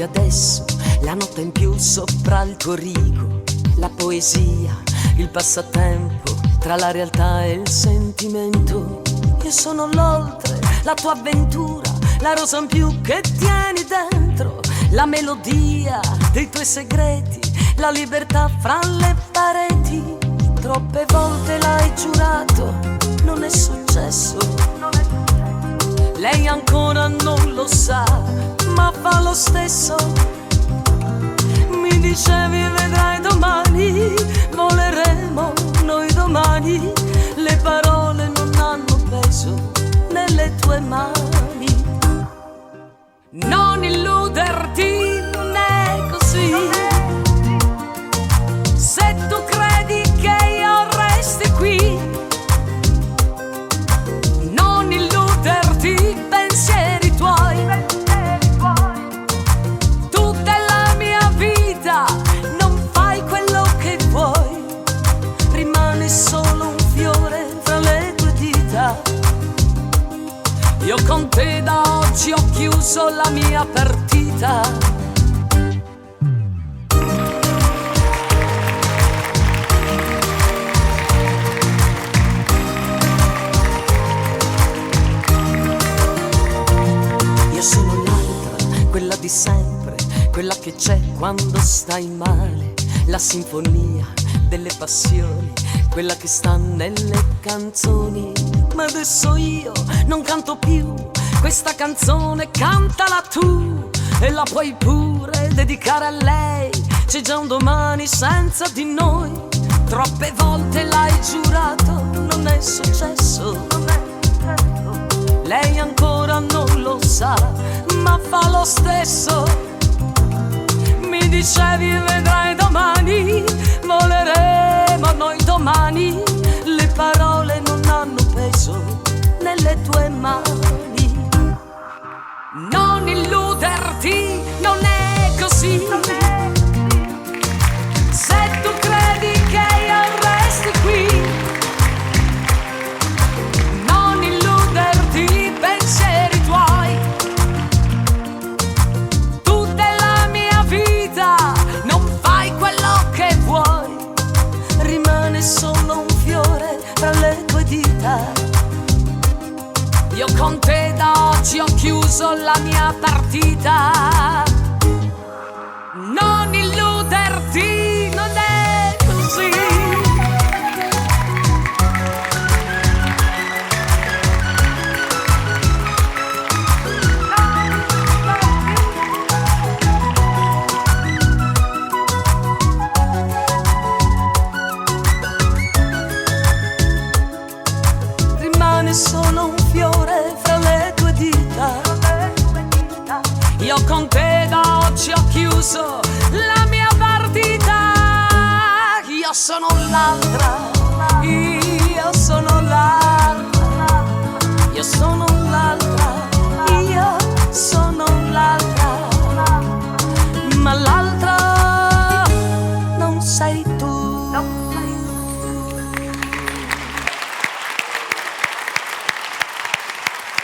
adesso, la nota in più sopra il tuo rigo, la poesia, il passatempo, tra la realtà e il sentimento. Io sono l'oltre, la tua avventura, la rosa in più che tieni dentro, la melodia dei tuoi segreti, la libertà fra le pareti. Troppe volte l'hai giurato, non è successo. Lei ancora non lo sa, ma fa lo stesso. Mi dicevi vedrai domani, voleremo noi domani. Le parole non hanno peso nelle tue mani. Non illuderti, non è così. Se tu credi che io resti qui, non illuderti, pensieri tuoi. Tu della mia vita non fai quello che vuoi, rimane solo un fiore fra le tue dita. Io con te da oggi ho chiuso la mia partita. Quella di sempre, quella che c'è quando stai male, la sinfonia delle passioni, quella che sta nelle canzoni. Ma adesso io non canto più questa canzone, cantala tu e la puoi pure dedicare a lei. C'è già un domani senza di noi. Troppe volte l'hai giurato, non è successo. Lei ancora non lo sa, ma fa lo stesso. Mi dicevi vedrai domani, voleremo noi domani. Le parole non hanno peso nelle tue mani. Non illuderti, non è così. Se tu credi che io resti qui, pensieri tuoi. Tu della mia vita non fai quello che vuoi, rimane solo un fiore fra le tue dita. Io con te da oggi ho chiuso la mia partita. Non illuderti, non è così. Solo un fiore fra le tue dita. Io con te da oggi ho chiuso la mia partita. Io sono l'altra, io sono l'altra, io sono l'altra, io sono l'altra, ma l'altra non sei tu.